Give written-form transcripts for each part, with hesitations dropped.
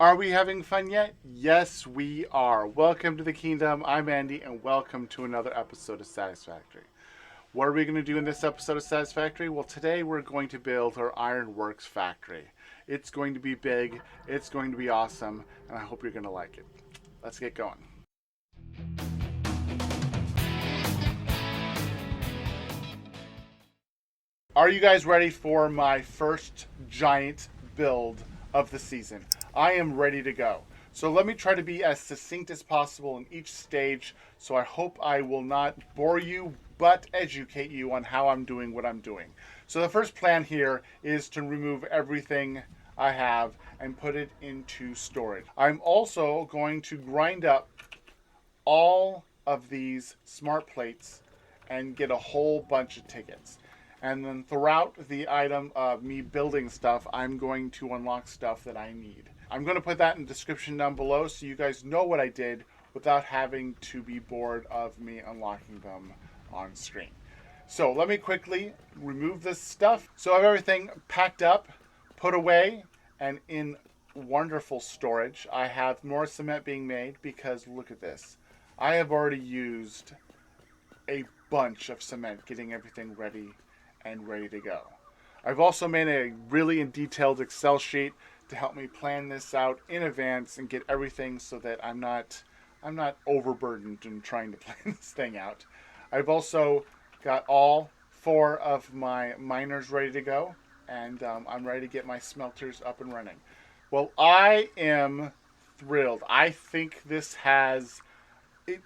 Are we having fun yet? Yes, we are. Welcome to the Keanedom. I'm Andy, and welcome to another episode of Satisfactory. What are we going to do in this episode of Satisfactory? Well, today we're going to build our IronWorks factory. It's going to be big, it's going to be awesome, and I hope you're going to like it. Let's get going. Are you guys ready for my first giant build of the season? I am ready to go. So let me try to be as succinct as possible in each stage, so I hope I will not bore you but educate you on how I'm doing what I'm doing. So the first plan here is to remove everything I have and put it into storage. I'm also going to grind up all of these smart plates and get a whole bunch of tickets. And then throughout the item of me building stuff, I'm going to unlock stuff that I need. I'm going to put that in the description down below so you guys know what I did without having to be bored of me unlocking them on screen. So let me quickly remove this stuff. So I have everything packed up, put away, and in wonderful storage. I have more cement being made because look at this. I have already used a bunch of cement getting everything ready and ready to go. I've also made a really detailed Excel sheet to help me plan this out in advance and get everything so that I'm not overburdened in trying to plan this thing out. I've also got all 4 of my miners ready to go, and I'm ready to get my smelters up and running. Well, I am thrilled. I think this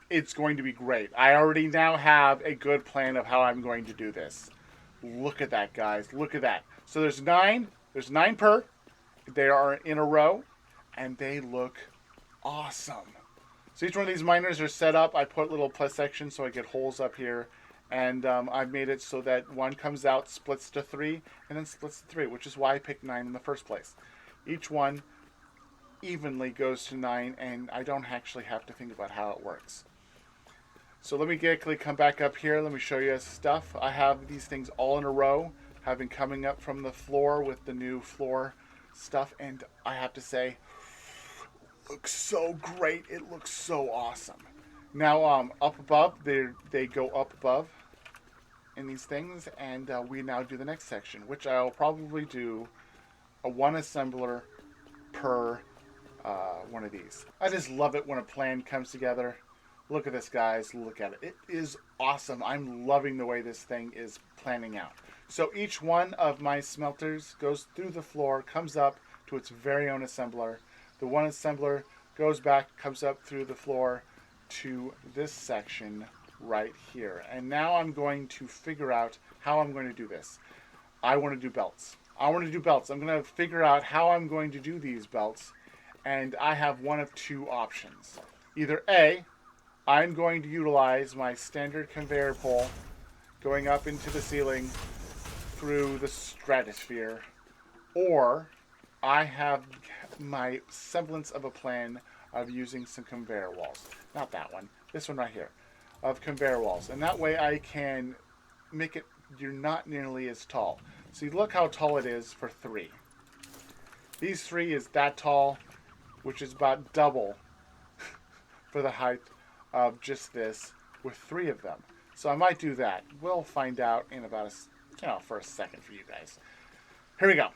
it's going to be great. I already now have a good plan of how I'm going to do this. Look at that, guys. Look at that. So there's 9 per. They are in a row, and they look awesome. So each one of these miners are set up. I put little plus sections so I get holes up here. And I've made it so that one comes out, splits to 3, and then splits to 3, which is why I picked 9 in the first place. Each one evenly goes to 9, and I don't actually have to think about how it works. So let me quickly come back up here. Let me show you stuff. I have these things all in a row, have been coming up from the floor with the new floor stuff, and I have to say, looks so great. It looks so awesome. Now, up above, they go up above in these things, and we now do the next section, which I'll probably do a 1 assembler per one of these. I just love it when a plan comes together. Look at this, guys. Look at it. It is awesome. I'm loving the way this thing is planning out. So each one of my smelters goes through the floor, comes up to its very own assembler. The one assembler goes back, comes up through the floor to this section right here. And now I'm going to figure out how I'm going to do this. I want to do belts. I'm going to figure out how I'm going to do these belts. And I have one of 2 options. Either A, I'm going to utilize my standard conveyor pole going up into the ceiling through the stratosphere, or I have my semblance of a plan of using some conveyor walls. Not that one, this one right here, of conveyor walls. And that way I can make it, you're not nearly as tall. See, look how tall it is for 3. These 3 is that tall, which is about double for the height of just this with 3 of them. So I might do that. We'll find out in about for a second for you guys. Here we go.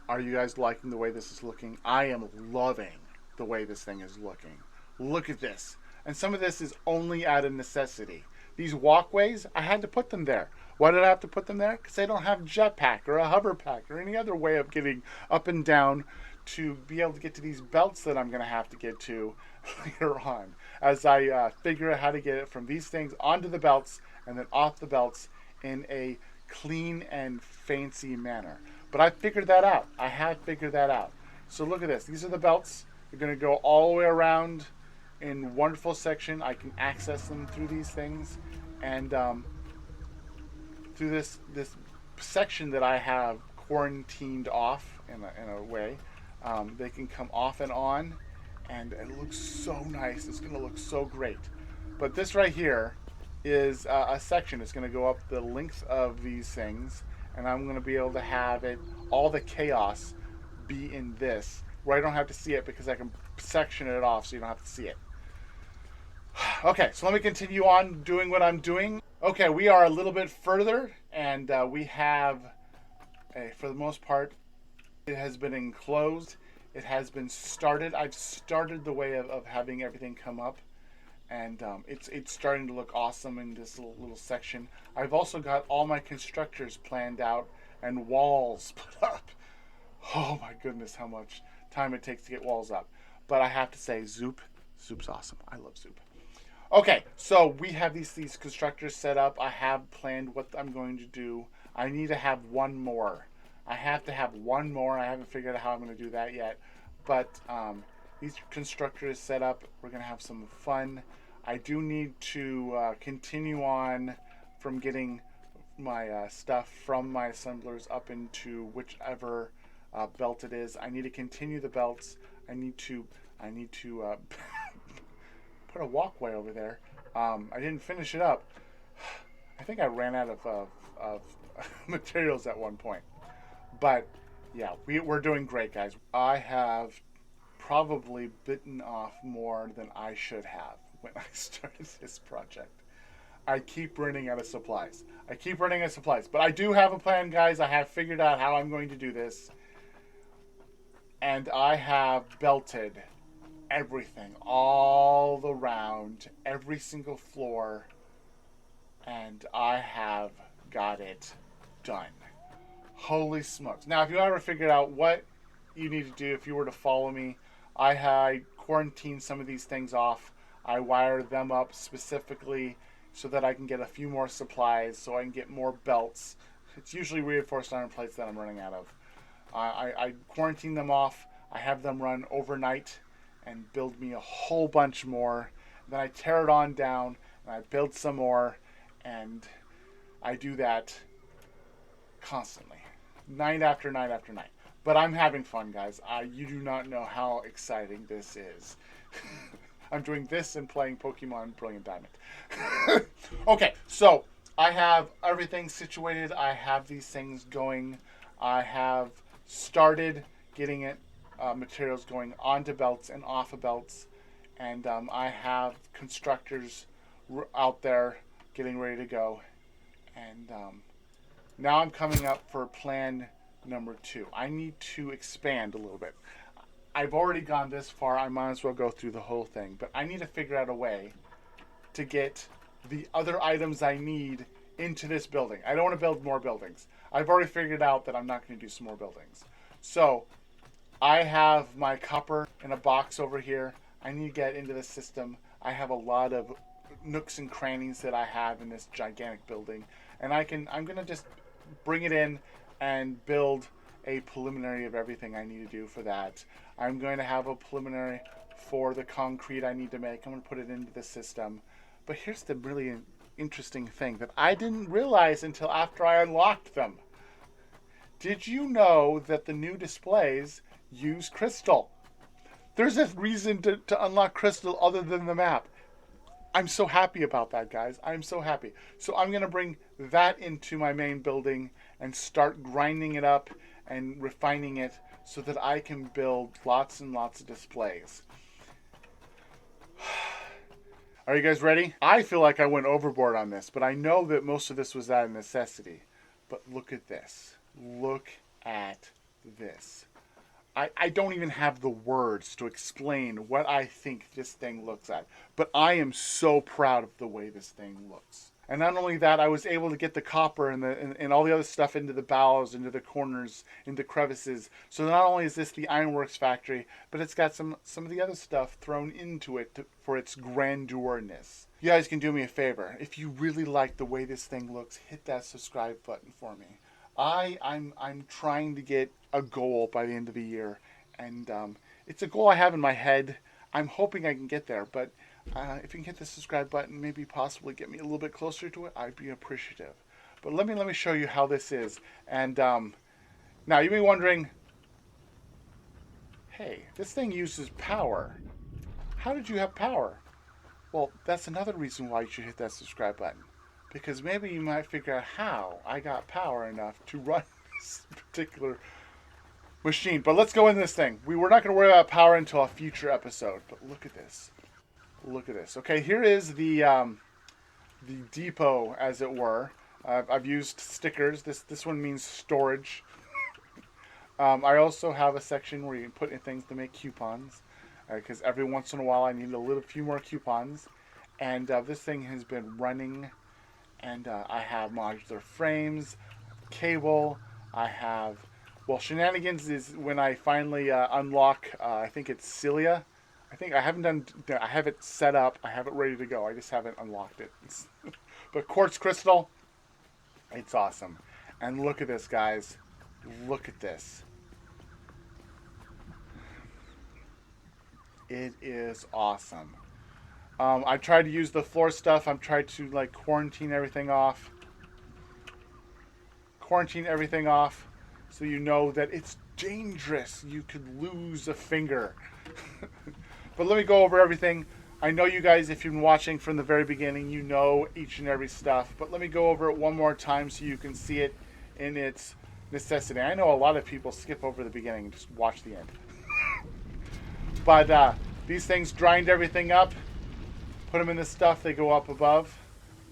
Are you guys liking the way this is looking? I am loving the way this thing is looking. Look at this. And some of this is only out of necessity. These walkways, I had to put them there. Why did I have to put them there? Because I don't have a jetpack or a hover pack or any other way of getting up and down to be able to get to these belts that I'm going to have to get to later on as I figure out how to get it from these things onto the belts and then off the belts in a clean and fancy manner. But I figured that out. I have figured that out. So look at this. These are the belts. They're going to go all the way around in wonderful section. I can access them through these things and through this section that I have quarantined off in a way. They can come off and on, and it looks so nice. It's going to look so great. But this right here is a section. It's going to go up the length of these things, and I'm going to be able to have it, all the chaos be in this where I don't have to see it because I can section it off so you don't have to see it. Okay, so let me continue on doing what I'm doing. Okay, we are a little bit further, and we have, for the most part, it has been enclosed. It has been started. I've started the way of having everything come up, and it's starting to look awesome in this little section. I've also got all my constructors planned out and walls put up. Oh my goodness, how much time it takes to get walls up. But I have to say, Zoop's awesome. I love Zoop. Okay, so we have these constructors set up. I have planned what I'm going to do. I need to have one more. I have to have one more. I haven't figured out how I'm going to do that yet. But these constructors set up. We're going to have some fun. I do need to continue on from getting my stuff from my assemblers up into whichever belt it is. I need to continue the belts. I need to put a walkway over there. I didn't finish it up. I think I ran out of materials at one point. But yeah, we're doing great, guys. I have probably bitten off more than I should have when I started this project. I keep running out of supplies. But I do have a plan, guys. I have figured out how I'm going to do this. And I have belted everything all around, every single floor. And I have got it done. Holy smokes. Now, if you ever figured out what you need to do, if you were to follow me, I quarantined some of these things off. I wired them up specifically so that I can get a few more supplies, so I can get more belts. It's usually reinforced iron plates that I'm running out of. I quarantine them off. I have them run overnight and build me a whole bunch more. Then I tear it on down and I build some more, and I do that constantly, night after night after night. But I'm having fun, guys. You do not know how exciting this is. I'm doing this and playing Pokemon Brilliant Diamond. Okay, so I have everything situated. I have these things going. I have started getting it materials going onto belts and off of belts. And I have constructors out there getting ready to go. And now I'm coming up for plan number 2. I need to expand a little bit. I've already gone this far. I might as well go through the whole thing. But I need to figure out a way to get the other items I need into this building. I don't want to build more buildings. I've already figured out that I'm not going to do some more buildings. So I have my copper in a box over here. I need to get into the system. I have a lot of nooks and crannies that I have in this gigantic building. And I'm going to just bring it in and build a preliminary of everything I need to do for that. I'm going to have a preliminary for the concrete I need to make. I'm going to put it into the system. But here's the really interesting thing that I didn't realize until after I unlocked them. Did you know that the new displays use crystal? There's a reason to unlock crystal other than the map. I'm so happy about that, guys. I'm so happy. So I'm going to bring that into my main building and start grinding it up and refining it so that I can build lots and lots of displays. Are you guys ready? I feel like I went overboard on this, but I know that most of this was out of necessity. But look at this. Look at this. I don't even have the words to explain what I think this thing looks at. But I am so proud of the way this thing looks. And not only that, I was able to get the copper and all the other stuff into the bowels, into the corners, into crevices. So not only is this the IronWorks factory, but it's got some of the other stuff thrown into it for its grandiorness. You guys can do me a favor. If you really like the way this thing looks, hit that subscribe button for me. I'm trying to get a goal by the end of the year, and it's a goal I have in my head. I'm hoping I can get there, but if you can hit the subscribe button, maybe possibly get me a little bit closer to it, I'd be appreciative. But let me show you how this is. And now you may be wondering, hey, this thing uses power. How did you have power? Well, that's another reason why you should hit that subscribe button. Because maybe you might figure out how I got power enough to run this particular machine. But let's go into this thing. We were not going to worry about power until a future episode. But look at this. Look at this. Okay, here is the depot, as it were. I've used stickers. This one means storage. I also have a section where you can put in things to make coupons, because every once in a while I need a few more coupons. And this thing has been running, and I have modular frames, cable. I have, well, shenanigans is when I finally unlock. I think it's Celia. I have it set up. I have it ready to go. I just haven't unlocked it. But quartz crystal, it's awesome. And look at this, guys. Look at this. It is awesome. I tried to use the floor stuff. I'm trying to like quarantine everything off. Quarantine everything off so you know that it's dangerous. You could lose a finger. But let me go over everything. I know you guys, if you've been watching from the very beginning, you know each and every stuff. But let me go over it one more time so you can see it in its necessity. I know a lot of people skip over the beginning and just watch the end. But these things grind everything up, put them in this stuff, they go up above.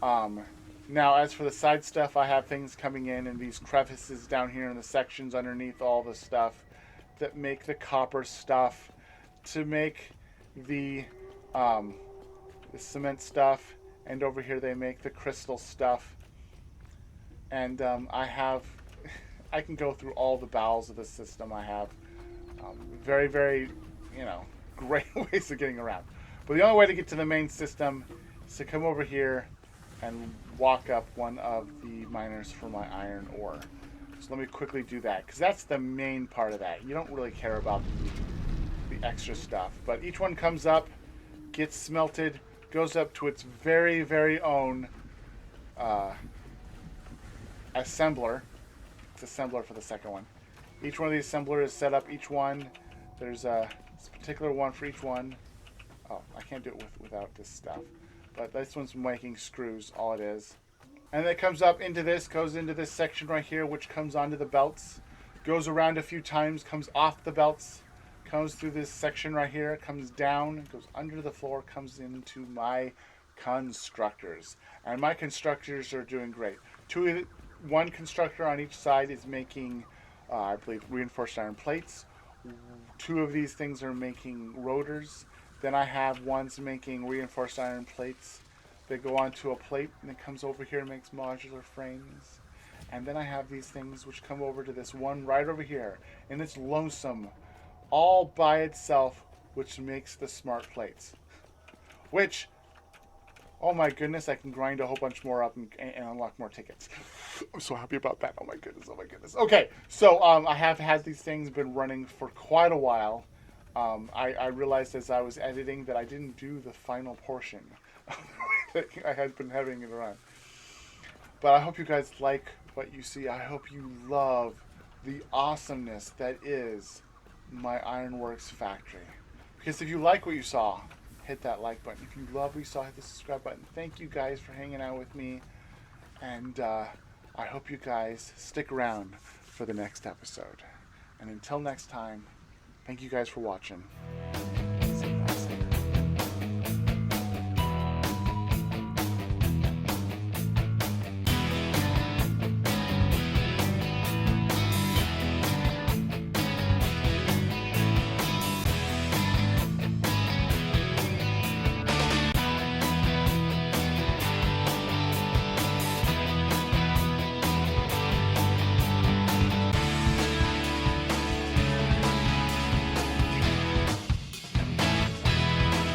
Now, as for the side stuff, I have things coming in these crevices down here in the sections underneath all the stuff that make the copper stuff, to make the cement stuff, and over here they make the crystal stuff. And I can go through all the bowels of the system. I have very, very, great ways of getting around. But the only way to get to the main system is to come over here and walk up one of the miners for my iron ore. So let me quickly do that, because that's the main part of that. You don't really care about the extra stuff. But each one comes up, gets smelted, goes up to its very, very own assembler. It's assembler for the second one. Each one of these assemblers is set up. Each one, there's a particular one for each one. Oh, I can't do it without this stuff. But this one's making screws, all it is. And then it comes up into this, goes into this section right here, which comes onto the belts. Goes around a few times, comes off the belts, comes through this section right here, comes down, goes under the floor, comes into my constructors. And my constructors are doing great. One constructor on each side is making, I believe, reinforced iron plates. Two of these things are making rotors. Then I have ones making reinforced iron plates. They go onto a plate, and it comes over here and makes modular frames. And then I have these things which come over to this one right over here, and it's lonesome, all by itself, which makes the smart plates. Which, oh my goodness, I can grind a whole bunch more up and unlock more tickets. I'm so happy about that. Oh my goodness, oh my goodness. Okay, so I have had these things been running for quite a while. I realized as I was editing that I didn't do the final portion that I had been having it around. But I hope you guys like what you see. I hope you love the awesomeness that is my IronWorks factory. Because if you like what you saw, hit that like button. If you love what you saw, hit the subscribe button. Thank you guys for hanging out with me. And I hope you guys stick around for the next episode. And until next time, thank you guys for watching.